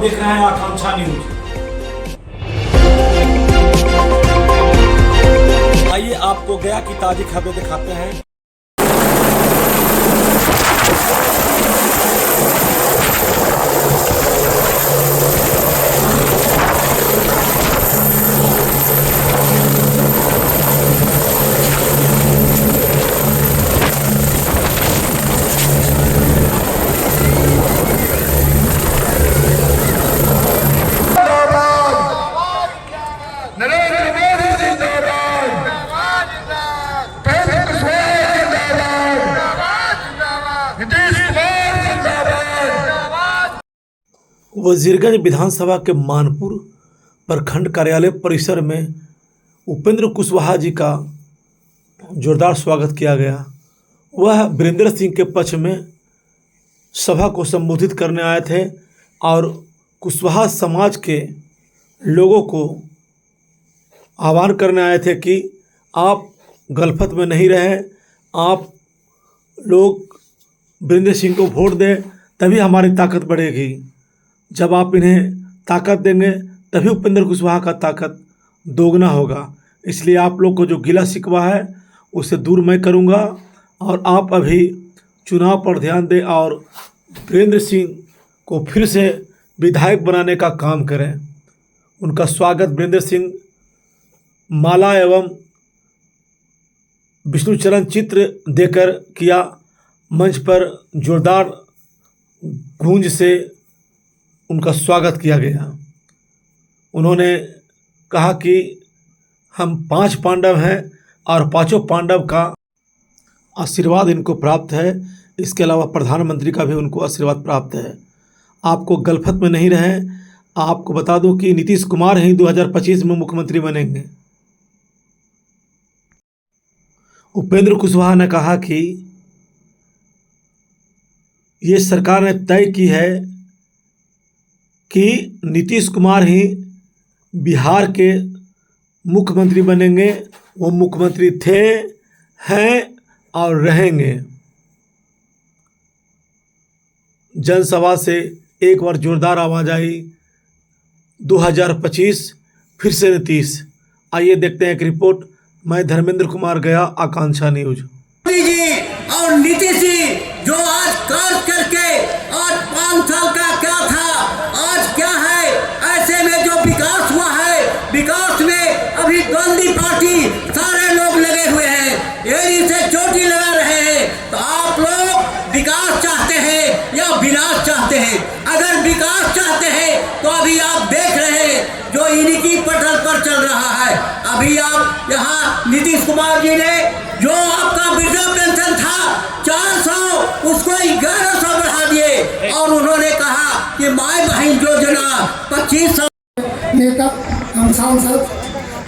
देख रहे हैं आकांक्षा न्यूज। आइए आपको गया की ताजी खबरें दिखाते हैं। वजीरगंज विधानसभा के मानपुर प्रखंड कार्यालय परिसर में उपेंद्र कुशवाहा जी का जोरदार स्वागत किया गया। वह वीरेंद्र सिंह के पक्ष में सभा को संबोधित करने आए थे और कुशवाहा समाज के लोगों को आह्वान करने आए थे कि आप गलफत में नहीं रहें, आप लोग वीरेंद्र सिंह को वोट दें, तभी हमारी ताकत बढ़ेगी। जब आप इन्हें ताकत देंगे तभी उपेंद्र कुशवाहा का ताकत दोगुना होगा। इसलिए आप लोग को जो गिला शिकवा है उसे दूर मैं करूंगा और आप अभी चुनाव पर ध्यान दें और वीरेंद्र सिंह को फिर से विधायक बनाने का काम करें। उनका स्वागत वीरेंद्र सिंह माला एवं विष्णुचरण चित्र देकर किया। मंच पर जोरदार गूंज से उनका स्वागत किया गया। उन्होंने कहा कि हम 5 पांडव हैं और 5 पांडव का आशीर्वाद इनको प्राप्त है। इसके अलावा प्रधानमंत्री का भी उनको आशीर्वाद प्राप्त है। आपको गलफत में नहीं रहें। आपको बता दूं कि नीतीश कुमार ही 2025 में मुख्यमंत्री बनेंगे। उपेंद्र कुशवाहा ने कहा कि ये सरकार ने तय की है कि नीतीश कुमार ही बिहार के मुख्यमंत्री बनेंगे। वो मुख्यमंत्री थे, हैं और रहेंगे। जनसभा से एक बार जोरदार आवाज आई, 2025 फिर से नीतीश। आइए देखते हैं एक रिपोर्ट। मैं धर्मेंद्र कुमार गया, आकांक्षा न्यूज। जी और नीतीश जी जो आज कार्य करके आज 5 साल का क्या था आज क्या है, ऐसे में जो विकास हुआ है, विकास में अभी गांधी पार्टी सारे लोग लगे हुए हैं, एड़ी से चोटी लगा रहे हैं। तो आप लोग विकास चाहते हैं या विनाश चाहते हैं? अगर विकास चाहते हैं तो अभी आप देख रहे हैं जो इन्हीं की पटल पर चल रहा है। अभी आप यहाँ नीतीश कुमार जी ने जो आपका वृद्धा पेंशन था 400 उसको 1100 बढ़ा दिए और उन्होंने कहा कि माय बहन योजना 2500। नेता हम सांसद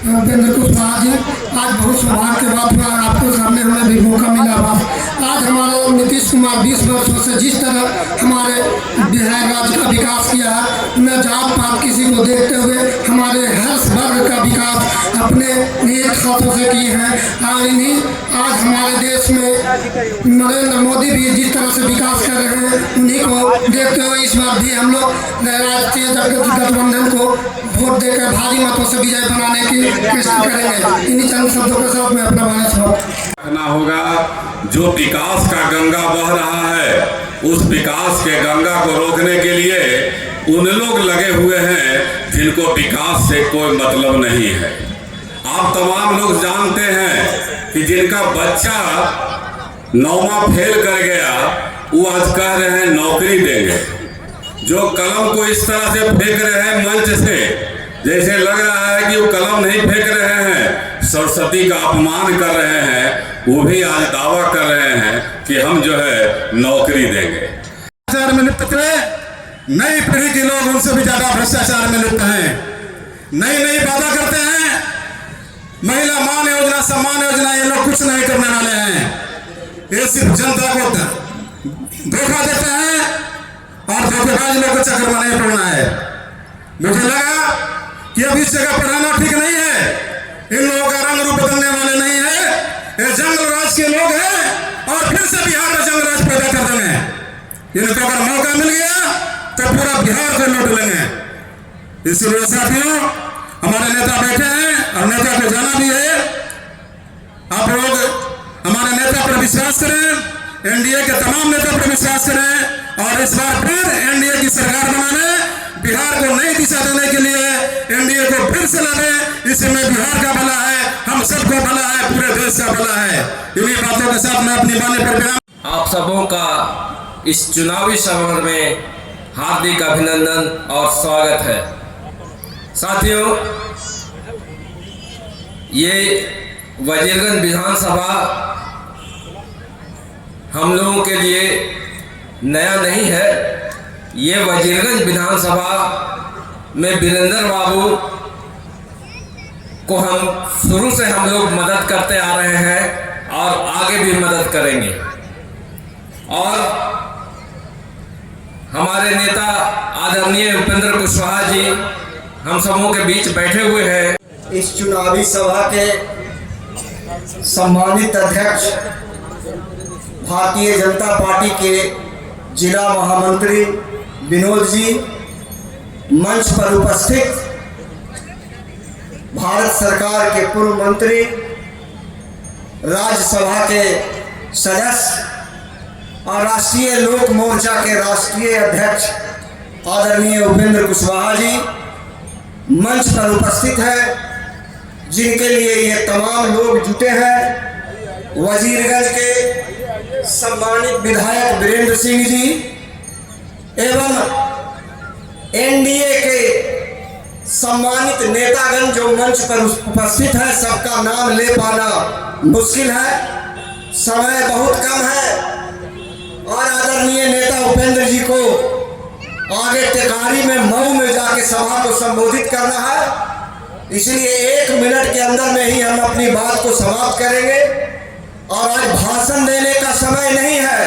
उपेंद्र कुशवाहा जी, आज बहुत सौभाग्य के बात हुआ, आपको सामने हमें भी मौका मिला। आज हमारे नीतीश कुमार 20 वर्षों से जिस तरह हमारे बिहार राज्य का विकास किया है, न जात पात किसी को देखते हुए हमारे हर वर्ग का विकास अपने एक हाथों से किए हैं। और इन्हीं आज हमारे देश में नरेंद्र मोदी भी जिस तरह से विकास कर रहे हैं, उन्हीं को देखते हुए इस बार भी हम लोग राष्ट्रीय गठबंधन को वोट देकर भारी मतों से विजय बनाने की कोशिश करेंगे। इन्हीं चंद शब्दों के साथ मैं अपना वाणी रखना होगा। जो विकास का गंगा बह रहा है, उस विकास के गंगा को रोकने के लिए उन लोग लगे हुए हैं जिनको विकास से कोई मतलब नहीं है। आप तमाम लोग जानते हैं कि जिनका बच्चा 9वां फेल कर गया, वो आज कह रहे हैं नौकरी देंगे। जो कलम को इस तरह से फेंक रहे हैं मंच से, जैसे लग रहा है कि वो कलम नहीं फेंक रहे हैं, सरस्वती का अपमान कर रहे हैं, वो भी आज दावा कर रहे हैं कि हम जो है नौकरी देंगे। भ्रष्टाचार में लिप्त नई पीढ़ी के लोग उनसे भी ज्यादा भ्रष्टाचार में लिप्त हैं। नई वादा करते हैं, महिला मान योजना, सम्मान योजना, ये लोग कुछ नहीं करने वाले हैं। ये सिर्फ जनता को धोखा देते हैं और धोखेबाज लोग को चक्कर में नहीं पड़ना है। मुझे लगा कि अब इस जगह पढ़ाना ठीक नहीं है। इन लोगों का रंग रूप बदलने वाले नहीं है। ये जंगल राज के लोग हैं और फिर से बिहार में जंगल राज पैदा कर देंगे। इनको अगर मौका मिल गया तो पूरा बिहार को लूट लेंगे। इसलिए साथियों, हमारे नेता बैठे हैं और नेता को जाना भी है। आप लोग हमारे नेता पर विश्वास करें, एनडीए के तमाम नेता पर विश्वास करें और इस बार फिर एनडीए की सरकार बनाने, बिहार को नई दिशा देने के लिए एनडीए को फिर से लाने। इसमें बिहार का भला है, हम सबको भला है, पूरे देश का भला है। इन्हीं बातों के साथ मैं अपनी वाणी पर विराम। आप सबों का इस चुनावी सफर में हार्दिक अभिनंदन और स्वागत है। साथियों, ये वजीरगंज विधानसभा हम लोगों के लिए नया नहीं है। ये वजीरगंज विधानसभा में वीरेंद्र बाबू को हम शुरू से हम लोग मदद करते आ रहे हैं और आगे भी मदद करेंगे। और हमारे नेता आदरणीय उपेंद्र कुशवाहा जी हम सबों के बीच बैठे हुए हैं। इस चुनावी सभा के सम्मानित अध्यक्ष, भारतीय जनता पार्टी के जिला महामंत्री विनोद जी, मंच पर उपस्थित भारत सरकार के पूर्व मंत्री, राज्यसभा के सदस्य और राष्ट्रीय लोक मोर्चा के राष्ट्रीय अध्यक्ष आदरणीय उपेंद्र कुशवाहा जी मंच पर उपस्थित है, जिनके लिए ये तमाम लोग जुटे हैं। वजीरगंज के सम्मानित विधायक वीरेंद्र सिंह जी एवं एनडीए के सम्मानित नेतागण जो मंच पर उपस्थित है, सबका नाम ले पाना मुश्किल है, समय बहुत कम है और आदरणीय नेता उपेंद्र जी को आगे टेकारी में मऊ में जाके सभा को संबोधित करना है। इसलिए 1 मिनट के अंदर में ही हम अपनी बात को समाप्त करेंगे और आज भाषण देने का समय नहीं है।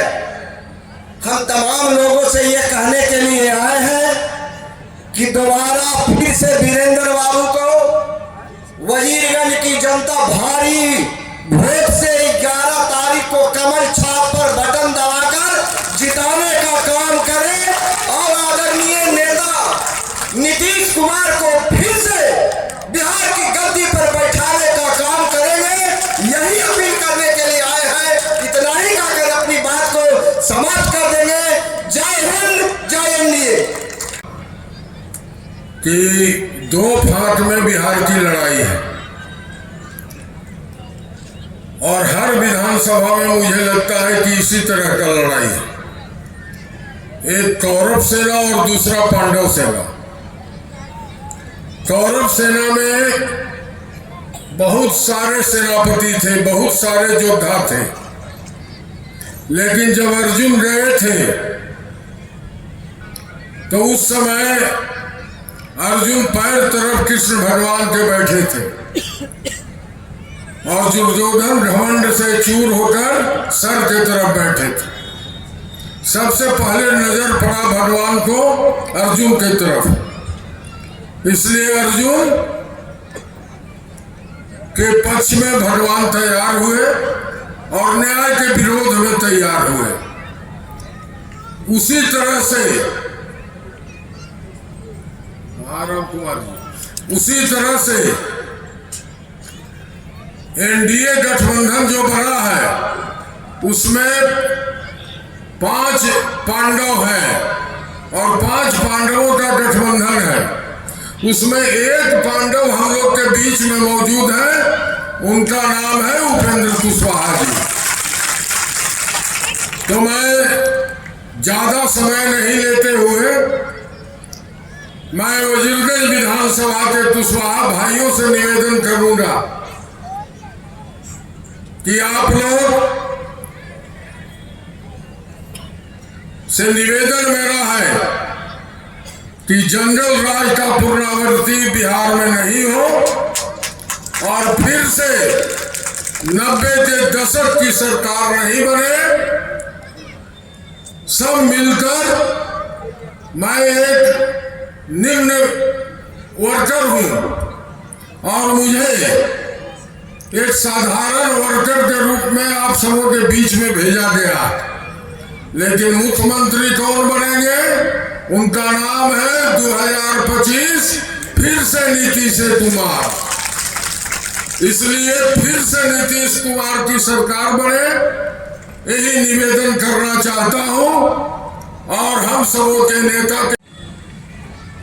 हम तमाम लोगों से ये कहने के लिए आए हैं कि दोबारा फिर से वीरेंद्र बाबू को वजीरगंज की जनता भारी वोट से 11 तारीख को कमल छाप पर बटन दबाकर जिताने का काम करें और आदरणीय नेता नीतीश कुमार को फिर से बिहार की गद्दी पर बैठाने का काम करेंगे। यही अपील करने के लिए आए हैं। इतना ही कहकर अपनी बात को समाप्त कर देंगे। जय हिंद, जय एनडीए। कि 2 फाट में बिहार की लड़ाई है और हर विधानसभा में मुझे लगता है कि इसी तरह का लड़ाई है। एक कौरव सेना और दूसरा पांडव सेना। कौरव सेना में बहुत सारे सेनापति थे, बहुत सारे योद्धा थे, लेकिन जब अर्जुन गए थे तो उस समय अर्जुन पैर तरफ कृष्ण भगवान के बैठे थे और दुर्योधन घमंड से चूर होकर सर के तरफ बैठे थे। सबसे पहले नजर पड़ा भगवान को अर्जुन की तरफ, इसलिए अर्जुन के पक्ष में भगवान तैयार हुए और न्याय के विरोध में तैयार हुए। उसी तरह से राम कुमार जी, उसी तरह से एनडीए गठबंधन जो बना है उसमें 5 पांडव हैं और 5 पांडवों का गठबंधन है। उसमें एक पांडव हम लोग के बीच में मौजूद है, उनका नाम है उपेंद्र कुशवाहा जी। तो मैं ज्यादा समय नहीं लेते हुए मैं वजीरगंज विधानसभा के कुशवाहा भाइयों से निवेदन करूंगा कि आप लोग से निवेदन मेरा है कि जंगल राज का पुनरावृत्ति बिहार में नहीं हो और फिर से 90 के दशक की सरकार नहीं बने। सब मिलकर, मैं एक निम्न वर्कर हूं और मुझे एक साधारण वर्कर के रूप में आप सबों के बीच में भेजा गया, लेकिन मुख्यमंत्री कौन बनेंगे उनका नाम है 2025 फिर से नीतीश कुमार। इसलिए फिर से नीतीश कुमार की सरकार बने, यही निवेदन करना चाहता हूं। और हम सबों के नेता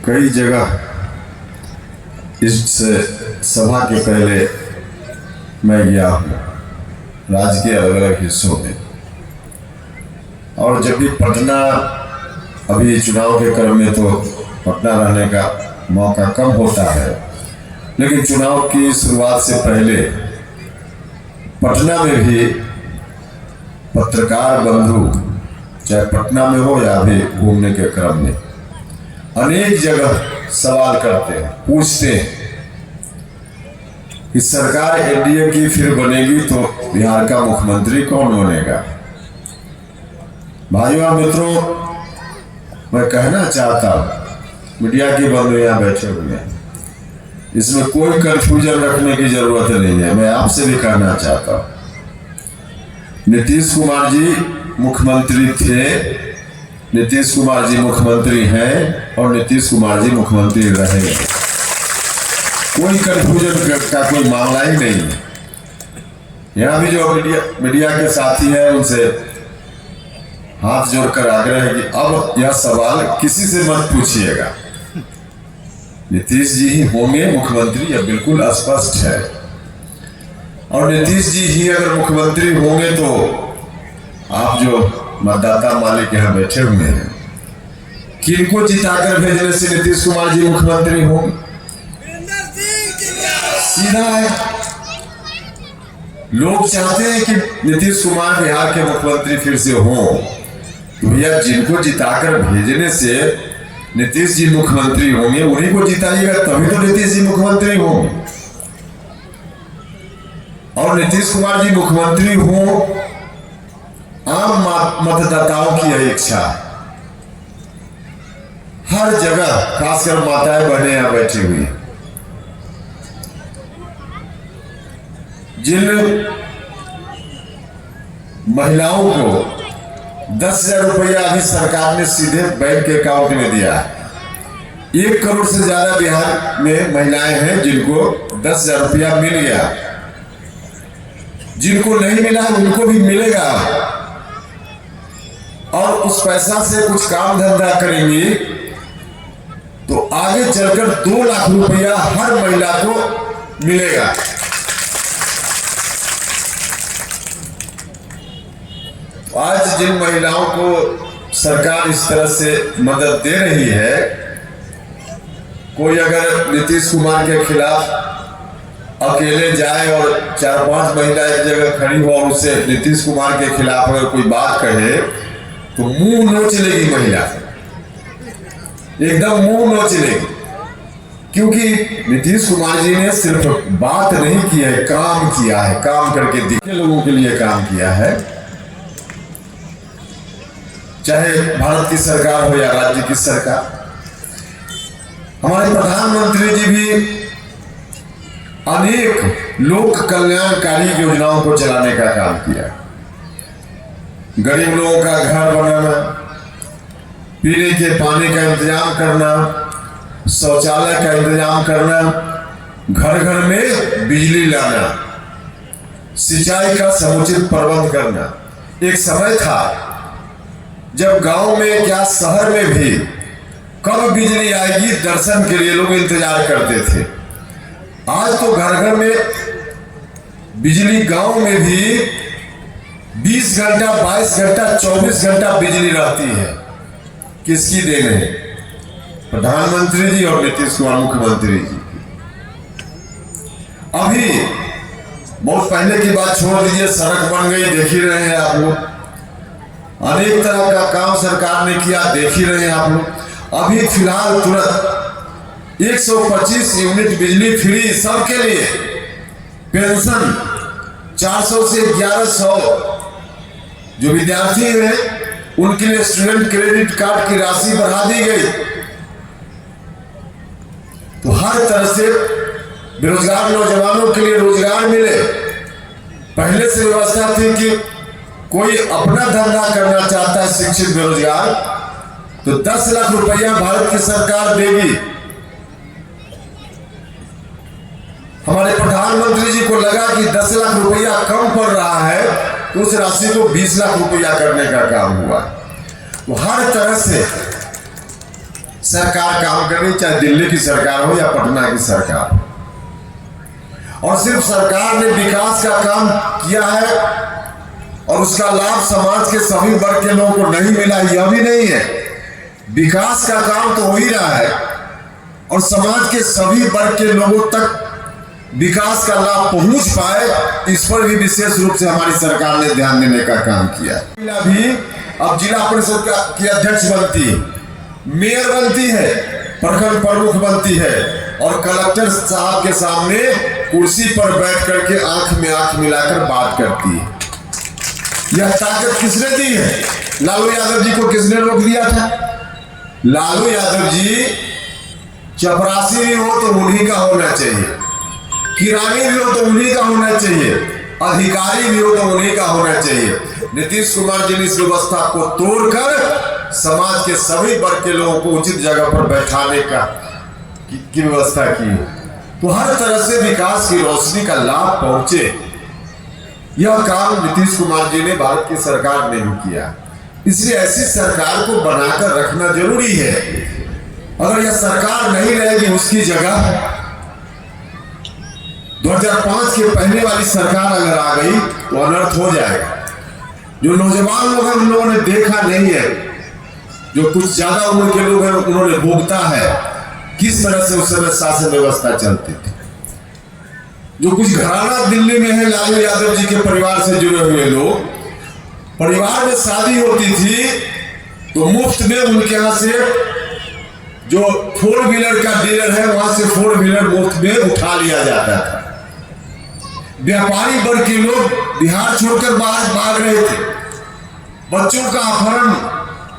कई जगह इस सभा के पहले मैं गया हूँ राज्य के अलग अलग हिस्सों में, और जब भी पटना, अभी चुनाव के क्रम में तो पटना रहने का मौका कम होता है, लेकिन चुनाव की शुरुआत से पहले पटना में भी पत्रकार बंधु चाहे पटना में हो या भी घूमने के क्रम में अनेक जगह सवाल करते हैं, पूछते हैं कि सरकार एनडीए की फिर बनेगी तो बिहार का मुख्यमंत्री कौन बनेगा। भाइयों और मित्रों, मैं कहना चाहता हूं, मीडिया के बंधु यहाँ बैठे हुए हैं, इसमें कोई कंफ्यूजन रखने की जरूरत नहीं है। मैं आपसे भी कहना चाहता हूं, नीतीश कुमार जी मुख्यमंत्री थे, नीतीश कुमार जी मुख्यमंत्री हैं और नीतीश कुमार जी मुख्यमंत्री रहेंगे। कोई कंफ्यूजन का कोई मामला ही नहीं है। यहाँ भी जो मीडिया के साथी हैं उनसे हाथ जोड़कर आग्रह है कि अब यह सवाल किसी से मत पूछिएगा, नीतीश जी ही होंगे मुख्यमंत्री, यह बिल्कुल स्पष्ट है। और नीतीश जी ही अगर मुख्यमंत्री होंगे तो आप जो मतदाता मालिक यहाँ बैठे हुए हैं, किनको जिताकर भेजने से नीतीश कुमार जी मुख्यमंत्री होंगे? सीधा है, लोग चाहते हैं कि नीतीश कुमार बिहार के मुख्यमंत्री फिर से हों, तो भैया जिनको जिताकर भेजने से नीतीश जी मुख्यमंत्री होंगे उन्हीं को जिताइएगा, तभी तो नीतीश जी मुख्यमंत्री होंगे। और नीतीश कुमार जी मुख्यमंत्री हो, आम मतदाताओं की यही इच्छा है। हर जगह खासकर माताएं बहनें यहां बैठी हुई हैं, जिन महिलाओं को 10,000 रुपया अभी सरकार ने सीधे बैंक के अकाउंट में दिया है। 1 करोड़ से ज्यादा बिहार में महिलाएं हैं जिनको 10,000 रुपया मिल गया। जिनको नहीं मिला उनको भी मिलेगा, और उस पैसा से कुछ काम धंधा करेंगी तो आगे चलकर 2 लाख रुपया हर महिला को मिलेगा। आज जिन महिलाओं को सरकार इस तरह से मदद दे रही है, कोई अगर नीतीश कुमार के खिलाफ अकेले जाए और 4-5 महिला एक जगह खड़ी हो और उससे नीतीश कुमार के खिलाफ अगर कोई बात कहे तो मुंह नोच लेगी महिला, एकदम मुंह नोच लेगी, क्योंकि नीतीश कुमार जी ने सिर्फ बात नहीं की है, काम किया है, काम करके दिखे लोगों के लिए काम किया है। चाहे भारत की सरकार हो या राज्य की सरकार, हमारे प्रधानमंत्री जी भी अनेक लोक कल्याणकारी योजनाओं को चलाने का काम किया। गरीब लोगों का घर बनाना, पीने के पानी का इंतजाम करना, शौचालय का इंतजाम करना, घर घर में बिजली लाना, सिंचाई का समुचित प्रबंध करना। एक समय था जब गांव में क्या शहर में भी कब बिजली आएगी दर्शन के लिए लोग इंतजार करते थे। आज तो घर घर में बिजली, गांव में भी 20 घंटा, 22 घंटा, 24 घंटा बिजली रहती है। किसकी देन है? प्रधानमंत्री जी और नीतीश कुमार मुख्यमंत्री जी। अभी बहुत पहले की बात छोड़ दीजिए, सड़क बन गई, देख ही रहे हैं आप लोग। अनेक तरह का काम सरकार ने किया, देख ही रहे हैं आप लोग। अभी फिलहाल तुरंत 125 यूनिट बिजली फ्री सबके लिए, पेंशन 400 से 1100, जो विद्यार्थी हैं उनके लिए स्टूडेंट क्रेडिट कार्ड की राशि बढ़ा दी गई। तो हर तरह से बेरोजगार नौजवानों के लिए रोजगार मिले। पहले से व्यवस्था थी कि कोई अपना धंधा करना चाहता है शिक्षित बेरोजगार तो 10 लाख रुपया भारत की सरकार देगी। हमारे प्रधानमंत्री जी को लगा कि 10 लाख रुपया कम पड़ रहा है, तो उस राशि को 20 लाख रुपया करने का काम हुआ। तो हर तरह से सरकार काम कर रही, चाहे दिल्ली की सरकार हो या पटना की सरकार हो। और सिर्फ सरकार ने विकास का काम किया है और उसका लाभ समाज के सभी वर्ग के लोगों को नहीं मिला, यह भी नहीं है। विकास का काम तो हो ही रहा है और समाज के सभी वर्ग के लोगों तक विकास का लाभ पहुंच पाए, इस पर भी विशेष रूप से हमारी सरकार ने ध्यान देने का काम किया। भी अब जिला परिषद की अध्यक्ष बनती है, मेयर बनती है, प्रखंड प्रमुख बनती है और कलेक्टर साहब के सामने कुर्सी पर बैठ करके आंख में आंख मिलाकर बात करती है। यह ताकत किसने दी है? लालू यादव जी को किसने रोक दिया था? लालू यादव जी चपरासी भी हो तो उन्हीं का होना चाहिए, किरानी भी हो तो उन्हीं का होना चाहिए, अधिकारी भी हो तो उन्हीं का होना चाहिए। नीतीश कुमार जी ने इस व्यवस्था को तोड़कर समाज के सभी वर्ग के लोगों को उचित जगह पर बैठाने की व्यवस्था की। तो हर तरह से विकास की रोशनी का लाभ पहुंचे, यह काम नीतीश कुमार जी ने भारत की सरकार ने भी किया। इसलिए ऐसी सरकार को बनाकर रखना जरूरी है। अगर यह सरकार नहीं रहेगी, उसकी जगह 2005 के पहले वाली सरकार अगर आ गई तो अनर्थ हो जाएगा। जो नौजवान लोग हैं उन लोगों ने देखा नहीं है, जो कुछ ज्यादा उम्र के लोग हैं उन्होंने भोगता है किस तरह से उस समय शासन व्यवस्था चलती थी। जो कुछ घराना दिल्ली में है, लालू यादव जी के परिवार से जुड़े हुए लोग, परिवार में शादी होती थी तो मुफ्त में उनके यहाँ से जो 4 व्हीलर का डीलर है वहां से 4 व्हीलर मुफ्त में उठा लिया जाता था। व्यापारी वर्ग के लोग बिहार छोड़कर बाहर भाग रहे थे। बच्चों का अपहरण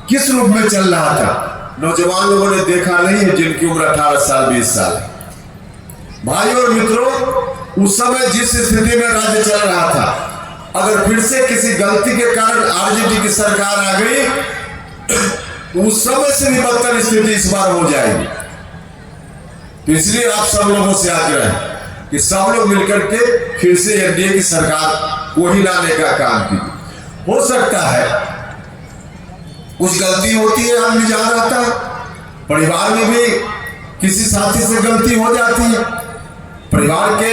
किस रूप में चल रहा था, नौजवान लोगों ने देखा नहीं है, जिनकी उम्र 18 साल 20 साल है। भाई और मित्रों, उस समय जिस स्थिति में राज्य चल रहा था, अगर फिर से किसी गलती के कारण आरजेडी की सरकार आ गई तो उस समय से भी बदतर स्थिति इस बार हो जाएगी। तो इसलिए आप सब लोगों से आग्रह है कि सब लोग मिलकर के फिर से एनडीए की सरकार को ही लाने का काम कीजिए। हो सकता है कुछ गलती होती है, हम भी जान आता है, परिवार में भी किसी साथी से गलती हो जाती है। परिवार के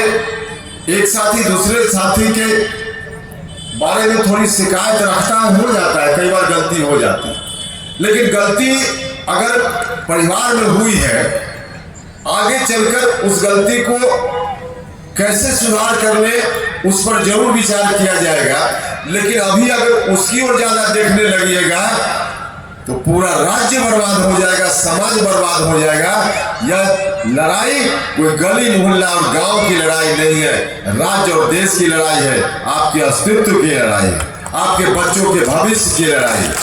एक साथी दूसरे साथी के बारे में थोड़ी शिकायत रखता है, हो जाता है, कई बार गलती हो जाती है। लेकिन गलती अगर परिवार में हुई है, आगे चलकर उस गलती को कैसे सुधार करने, उस पर जरूर विचार किया जाएगा। लेकिन अभी अगर उसकी ओर ज्यादा देखने लगिएगा तो पूरा राज्य बर्बाद हो जाएगा, समाज बर्बाद हो जाएगा। यह लड़ाई कोई गली मोहल्ला और गांव की लड़ाई नहीं है, राज्य और देश की लड़ाई है, आपके अस्तित्व की लड़ाई है, आपके बच्चों के भविष्य की लड़ाई है।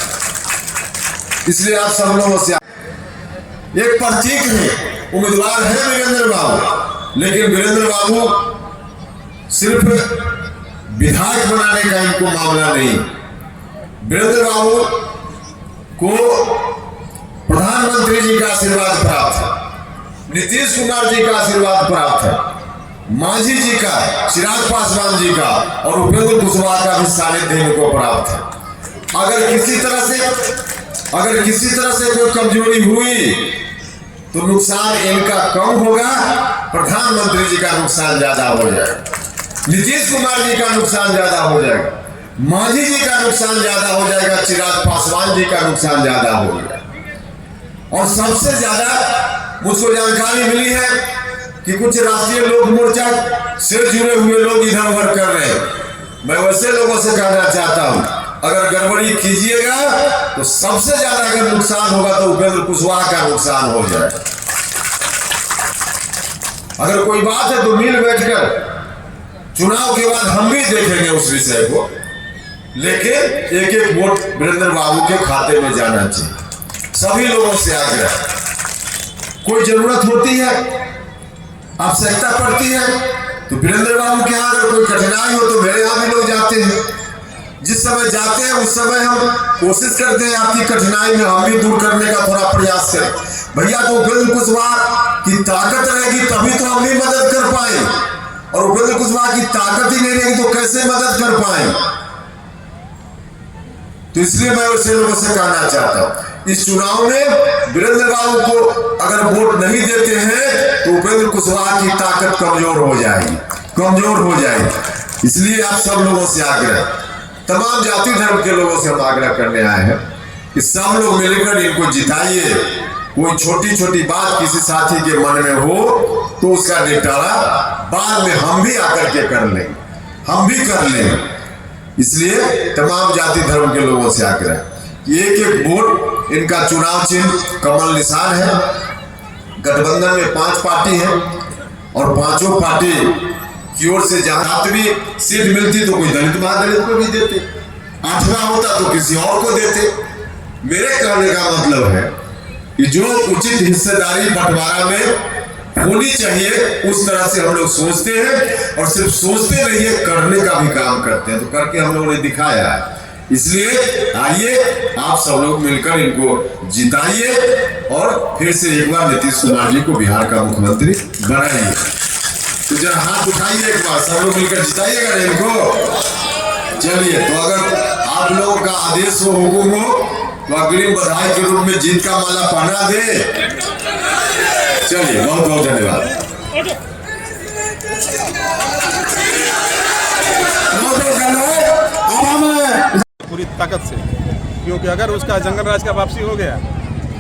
इसलिए आप सब लोगों से एक प्रतीक है, उम्मीदवार है वीरेंद्र बाबू, लेकिन वीरेंद्र बाबू सिर्फ विधायक बनाने का इनको मामला नहीं। वीरेंद्र बाबू को प्रधानमंत्री जी का आशीर्वाद प्राप्त है, नीतीश कुमार जी का आशीर्वाद प्राप्त है, मांझी जी का, चिराग पासवान जी का और उपेंद्र कुशवाहा का भी सानिध्य इनको प्राप्त है। अगर किसी तरह से कोई कमजोरी हुई तो नुकसान इनका कम होगा, प्रधानमंत्री जी का नुकसान ज्यादा हो जाएगा, नीतीश कुमार जी का नुकसान ज्यादा हो जाएगा, मांझी जी का नुकसान ज्यादा हो जाएगा, चिराग पासवान जी का नुकसान ज्यादा हो जाएगा। और सबसे ज्यादा मुझको जानकारी मिली है कि कुछ राष्ट्रीय लोक मोर्चा से जुड़े हुए लोग इधर उधर कर रहे हैं। मैं वैसे लोगों से कहना चाहता हूं, अगर गड़बड़ी कीजिएगा तो सबसे ज्यादा अगर नुकसान होगा तो उपेंद्र कुशवाहा का नुकसान हो जाए। अगर कोई बात है तो मिल बैठकर चुनाव के बाद हम भी देखेंगे उस विषय को, लेकिन एक एक वोट वीरेंद्र बाबू के खाते में जाना चाहिए। सभी लोगों से आग्रह, कोई जरूरत होती है, आवश्यकता पड़ती है तो वीरेंद्र बाबू के यहाँ अगर कोई कठिनाई हो तो मेरे यहाँ भी लोग जाते हैं। जिस समय जाते हैं उस समय हम कोशिश करते हैं आपकी कठिनाई में हम भी दूर करने का थोड़ा प्रयास करें। भैया तो उपेंद्र कुशवाहा की ताकत रहेगी तभी तो हम भी मदद कर पाए, और उपेंद्र कुशवाहा की ताकत ही नहीं रहेगी तो कैसे मदद कर पाए। तो इसलिए मैं उसे लोगों से कहना चाहता हूं, इस चुनाव में वीरेंद्र बाबू को अगर वोट नहीं देते हैं तो उपेंद्र कुशवाहा की ताकत कमजोर हो जाएगी, कमजोर हो जाएगी। इसलिए आप सब लोगों से आग्रह, तमाम जाति धर्म के लोगों से हम आग्रह करने आए हैं कि सब लोग मिलकर इनको जिताइए। कोई छोटी छोटी बात किसी साथी के मन में हो तो उसका निपटारा बाद में हम भी आकर के कर लेंगे, हम भी कर लेंगे। इसलिए तमाम जाति धर्म के लोगों से आग्रह कि एक एक वोट, इनका चुनाव चिन्ह कमल निशान है। गठबंधन में 5 पार्टी है और 5 पार्टी की ओर से जहां भी सीट मिलती तो कोई दलित महादलित को भी देते, 8वां होता तो किसी और को देते। मेरे कहने का मतलब है कि जो उचित हिस्सेदारी बंटवारा में होनी चाहिए उस तरह से हम लोग सोचते हैं, और सिर्फ सोचते नहीं है, करने का भी काम करते हैं। तो करके हम लोगों ने दिखाया है। इसलिए आइए आप सब लोग मिलकर इनको जिताइए और फिर से एक बार नीतीश कुमार जी को बिहार का मुख्यमंत्री बनाइए। तो जरा हाथ उठाइए एक बार, सब लोग मिलकर जिताइएगा इनको। चलिए, तो अगर आप लोगों का आदेश हो, हुकुम हो, तो अग्रिम बधाई के रूप में जीत का माला पहना दे। चलिए, बहुत बहुत धन्यवाद। पूरी ताकत से, क्योंकि अगर उसका जंगल राज का वापसी हो गया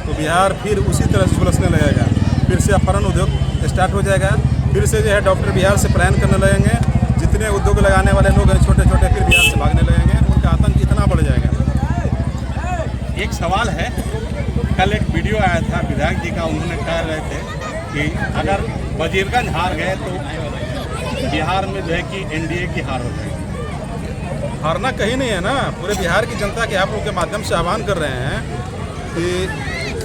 तो बिहार फिर उसी तरह से झुलसने लगेगा, फिर से अपहरण उद्योग स्टार्ट हो जाएगा, फिर से जो है डॉक्टर बिहार से पलायन करने लगेंगे, जितने उद्योग लगाने वाले लोग हैं छोटे छोटे फिर बिहार से भागने लगेंगे, उनका आतंक इतना बढ़ जाएगा। एक सवाल है, कल एक वीडियो आया था विधायक जी का, उन्होंने कह रहे थे कि अगर वजीरगंज हार गए तो बिहार में जो है कि एनडीए की हार हो जाएगी। हारना कहीं नहीं है ना, पूरे बिहार की जनता के आप लोगों के माध्यम से आह्वान कर रहे हैं कि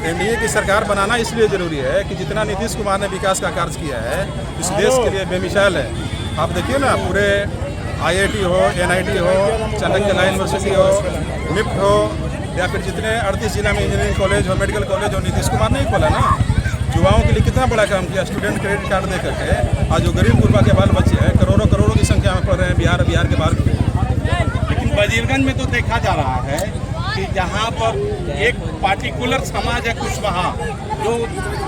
एनडीए की सरकार बनाना इसलिए जरूरी है कि जितना नीतीश कुमार ने विकास का कार्य किया है इस देश के लिए बेमिसाल है। आप देखिए ना, पूरे IIT हो, NIT हो, चाणक्य यूनिवर्सिटी हो, निफ्ट हो, या फिर जितने 38 जिला में इंजीनियरिंग कॉलेज हो, मेडिकल कॉलेज हो, नीतीश कुमार ने ही खोला ना। युवाओं के लिए कितना बड़ा काम किया, स्टूडेंट क्रेडिट कार्ड दे करके। आज जो गरीब गुरबा के बाल बच्चे हैं करोड़ों करोड़ों की संख्या में पढ़ रहे हैं बिहार के बाहर भी। लेकिन वजीरगंज में तो देखा जा रहा है कि जहाँ पर एक पार्टिकुलर समाज है कुशवाहा, जो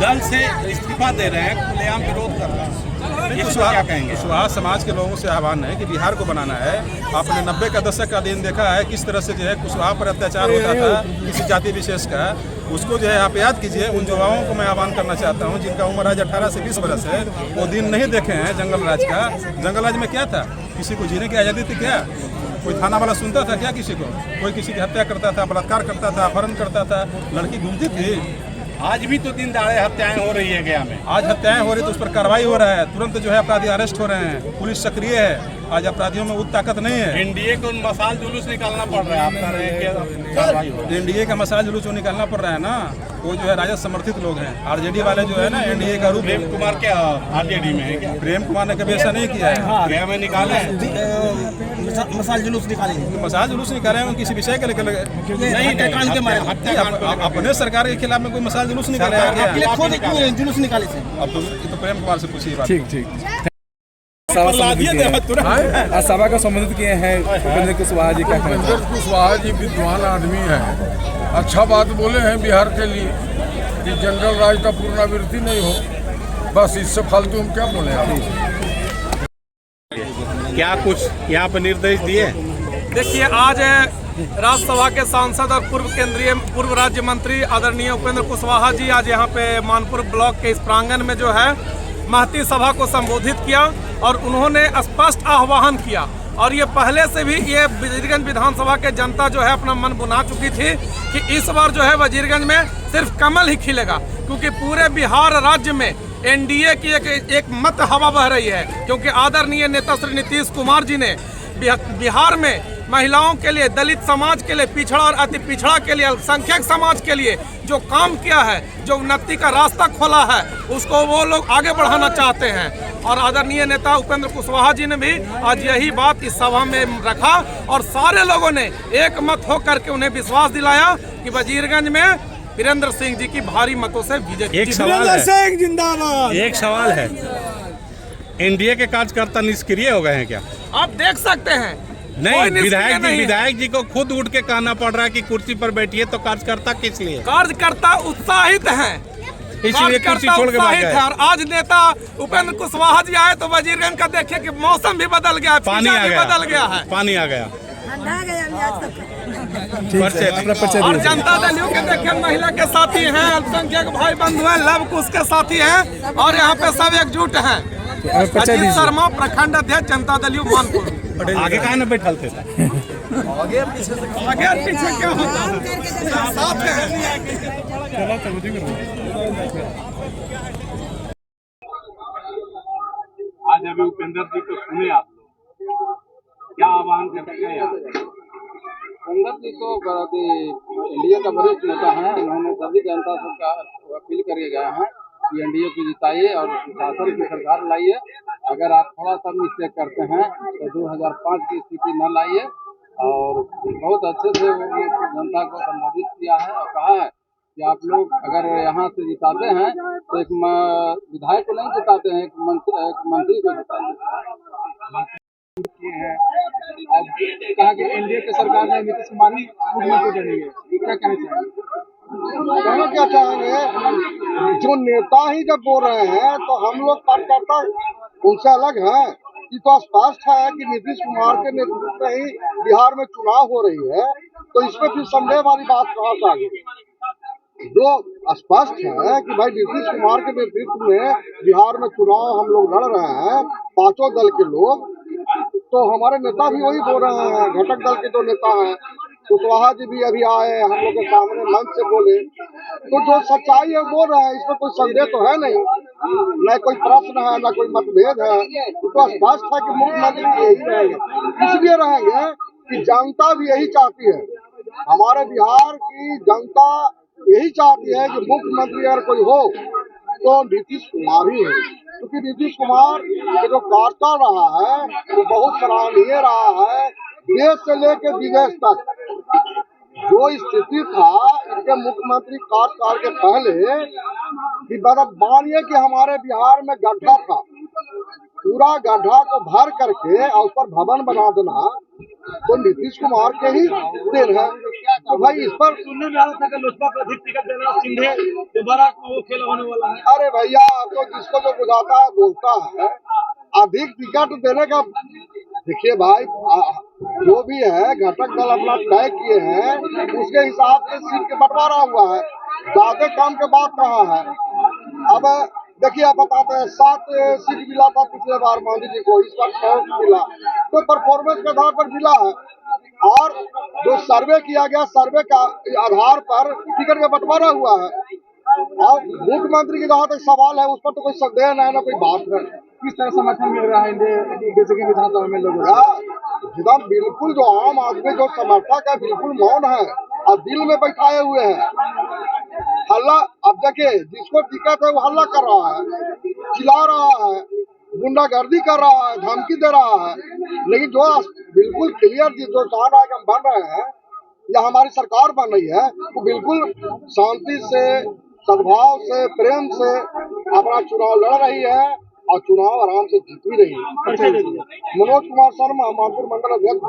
दल से इस्तीफा दे रहे हैं, खुलेआम विरोध कर रहे हैं। क्या कहेंगे? कुशवाहा समाज के लोगों से आह्वान है कि बिहार को बनाना है। आपने 90 का दशक का दिन देखा है, किस तरह से जो है कुशवाहा पर अत्याचार होता था किसी जाति विशेष का, उसको जो है आप याद कीजिए। उन युवाओं को मैं आह्वान करना चाहता हूँ जिनका उम्र आज 18 से 20 बरस है, वो दिन नहीं देखे हैं जंगल राज का। जंगल राज में क्या था? किसी को जीने की आज़ादी थी क्या? कोई थाना वाला सुनता था क्या किसी को? कोई किसी की हत्या करता था, बलात्कार करता था, अपहरण करता था, लड़की घूमती थी। आज भी तो दिन दहाड़े हत्याएं हो रही है गया में। आज हत्याएं हो रही तो उस पर कार्रवाई हो रहा है, तुरंत जो है अपराधी अरेस्ट हो रहे हैं, पुलिस सक्रिय है। आज अपराधियों में उतनी ताकत नहीं है। एनडीए को मसाल जुलूस निकालना पड़ रहा है, आप कह रहे हैं कि कार्रवाई हो रही है। एनडीए का मसाल जुलूस जो निकालना पड़ रहा है ना, वो जो है राजद समर्थित लोग हैं। आरजेडी वाले जो है ना, एनडीए का रूप। प्रेम कुमार क्या आरजेडी में है क्या? प्रेम कुमार ने कभी ऐसा नहीं किया है। गया में निकाले मसाल जुलूस निकाले, मसाल जुलूस निकाले किसी विषय के लेकर अपने सरकार के खिलाफ में कोई मसाल जुलूस निकाले जुलूस निकाले थे। अब तो प्रेम कुमार से पूछिए बात। ठीक सभा का संबोधित किए हैं उपेंद्र कुशवाहा जी। उपेंद्र कुशवाहा जी विद्वान आदमी है, अच्छा बात बोले हैं बिहार के लिए कि जंगल राज का पुनरावृत्ति नहीं हो। बस इससे फालतू हम क्या बोले आप? क्या कुछ यहाँ पर निर्देश दिए? देखिए, आज राज्यसभा के सांसद और पूर्व राज्य मंत्री आदरणीय उपेंद्र कुशवाहा जी आज यहाँ पे मानपुर ब्लॉक के इस प्रांगण में जो है महती सभा को संबोधित किया, और उन्होंने स्पष्ट आह्वान किया। और ये पहले से भी ये वजीरगंज विधानसभा के जनता जो है अपना मन बुना चुकी थी कि इस बार जो है वजीरगंज में सिर्फ कमल ही खिलेगा, क्योंकि पूरे बिहार राज्य में एनडीए की एक मत हवा बह रही है। क्योंकि आदरणीय नेता श्री नीतीश कुमार जी ने बिहार में महिलाओं के लिए, दलित समाज के लिए, पिछड़ा और अति पिछड़ा के लिए, अल्पसंख्यक समाज के लिए जो काम किया है, जो उन्नति का रास्ता खोला है, उसको वो लोग आगे बढ़ाना चाहते हैं। और आदरणीय नेता उपेंद्र कुशवाहा जी ने भी आज यही बात इस सभा में रखा और सारे लोगों ने एक मत होकर के उन्हें विश्वास दिलाया कि वजीरगंज में वीरेंद्र सिंह जी की भारी मतों से विजय। एक सवाल है, एनडीए के कार्यकर्ता निष्क्रिय हो गए हैं क्या? आप देख सकते हैं नहीं, विधायक जी को खुद उठ के कहना पड़ रहा है कि कुर्सी पर बैठिए, तो कार्यकर्ता किस लिए? कार्यकर्ता उत्साहित हैं, इसलिए कुर्सी छोड़ के भाग गए। और आज नेता उपेंद्र कुशवाहा जी आए तो वजीरगंज का देखिए कि मौसम भी बदल गया, पानी आ गया, बदल गया है, पानी आ गया। और जनता दल यू के देखिए महिला के साथी हैं, अल्पसंख्यक भाई बंधु हैं, लव कुश के साथी हैं और यहाँ पे सब एकजुट हैं। अजीत शर्मा प्रखंड अध्यक्ष जनता दल यू मानपुर। आगे कहाँ न बैठल थे? आगे पीछे क्या होता है? साथ आज अभी उपेंद्र जी को सुने आप लोग, क्या आह्वान करेंगे? उपेंद्र जी तो एनडीए का वरिष्ठ नेता है, उन्होंने सभी जनता से अपील करके गए हैं कि एनडीए को जिताइए और शासन की सरकार लाइए। अगर आप थोड़ा सा मिस्टेक करते हैं तो 2005 की स्थिति न लाइए। और बहुत अच्छे से जनता को संबोधित किया है और कहा है कि आप लोग अगर यहाँ से जिताते हैं तो एक विधायक को नहीं जिताते हैं, एक मंत्री को जिताते हैं। अब कहा कि एनडीए की सरकार ने नीतीश कुमार ही मुख्यमंत्री बनेंगे, क्या कहना चाहेंगे? कहना क्या चाहेंगे, जो नेता ही जब बोल रहे हैं तो हम लोग कार्यकर्ता उनसे अलग हैं। ये तो स्पष्ट है कि नीतीश कुमार के नेतृत्व में ही बिहार में चुनाव हो रही है, तो इसमें फिर संदेह वाली बात कहाँ से आ गई? जो स्पष्ट है कि भाई नीतीश कुमार के नेतृत्व में बिहार में चुनाव हम लोग लड़ रहे हैं, पांचों दल के लोग, तो हमारे नेता भी वही बोल रहे हैं। घटक दल के जो नेता हैं, कुशवाहा जी भी अभी आए हम लोग के सामने मंच से बोले, तो जो सच्चाई है बोल रहे हैं, इसमें कोई संदेह तो है नहीं, न कोई प्रश्न है न कोई मतभेद है। तो स्पष्ट है कि मुख्यमंत्री यही रहेंगे। इसलिए रहेंगे कि जनता भी यही चाहती है, हमारे बिहार की जनता यही चाहती है कि मुख्यमंत्री अगर कोई हो तो नीतीश कुमार ही है, क्योंकि नीतीश कुमार के जो कार्यकाल रहा है वो बहुत सराहनीय रहा है। देश से लेकर विदेश तक जो स्थिति था इनके मुख्यमंत्री कार्यकाल के पहले कि मानिए कि हमारे बिहार में गड्ढा था, पूरा गड्ढा को भर करके और उस पर भवन बना देना तो नीतीश कुमार के ही देन है। तो भाई इस पर सुनने में आया था कि लोजपा को अधिक टिकट देना, सिंधे दोबारा वो खेल होने वाला है। अरे भैया, तो जिसको जो बुझाता है बोलता है। अधिक टिकट देने का देखिए भाई, जो भी है घटक दल अपना तय किए हैं, उसके हिसाब से सीट के बंटवारा हुआ है। ज्यादा काम के बात कहाँ है? अब देखिए, आप बताते हैं 7 सीट मिला था पिछले बार गांधी जी को, इस बार 6 मिला, तो परफॉर्मेंस के आधार पर मिला है। और जो सर्वे किया गया, सर्वे का आधार पर टिकट का बंटवारा हुआ है। और मुख्यमंत्री के जहाँ तक सवाल है उस पर तो कोई संदेह नहीं, ना कोई बात है। किस तरह समर्थन मिल रहा है विधानसभा में लोगों का? बिल्कुल जो आम आदमी जो समर्थक है बिल्कुल मौन है और दिल में बैठाए हुए हैं। हल्ला, अब देखिए जिसको टिकट है वो हल्ला कर रहा है, चिल्ला रहा है, गुंडागर्दी कर रहा है, धमकी दे रहा है। लेकिन जो बिल्कुल क्लियर जो चाह रहा है कि हम बन रहे हैं या हमारी सरकार बन रही है, वो बिल्कुल शांति से, सद्भाव से, प्रेम से अपना चुनाव लड़ रही है और चुनाव आराम से जीत भी रही है। मनोज कुमार शर्मा, मानपुर मंडल अध्यक्ष।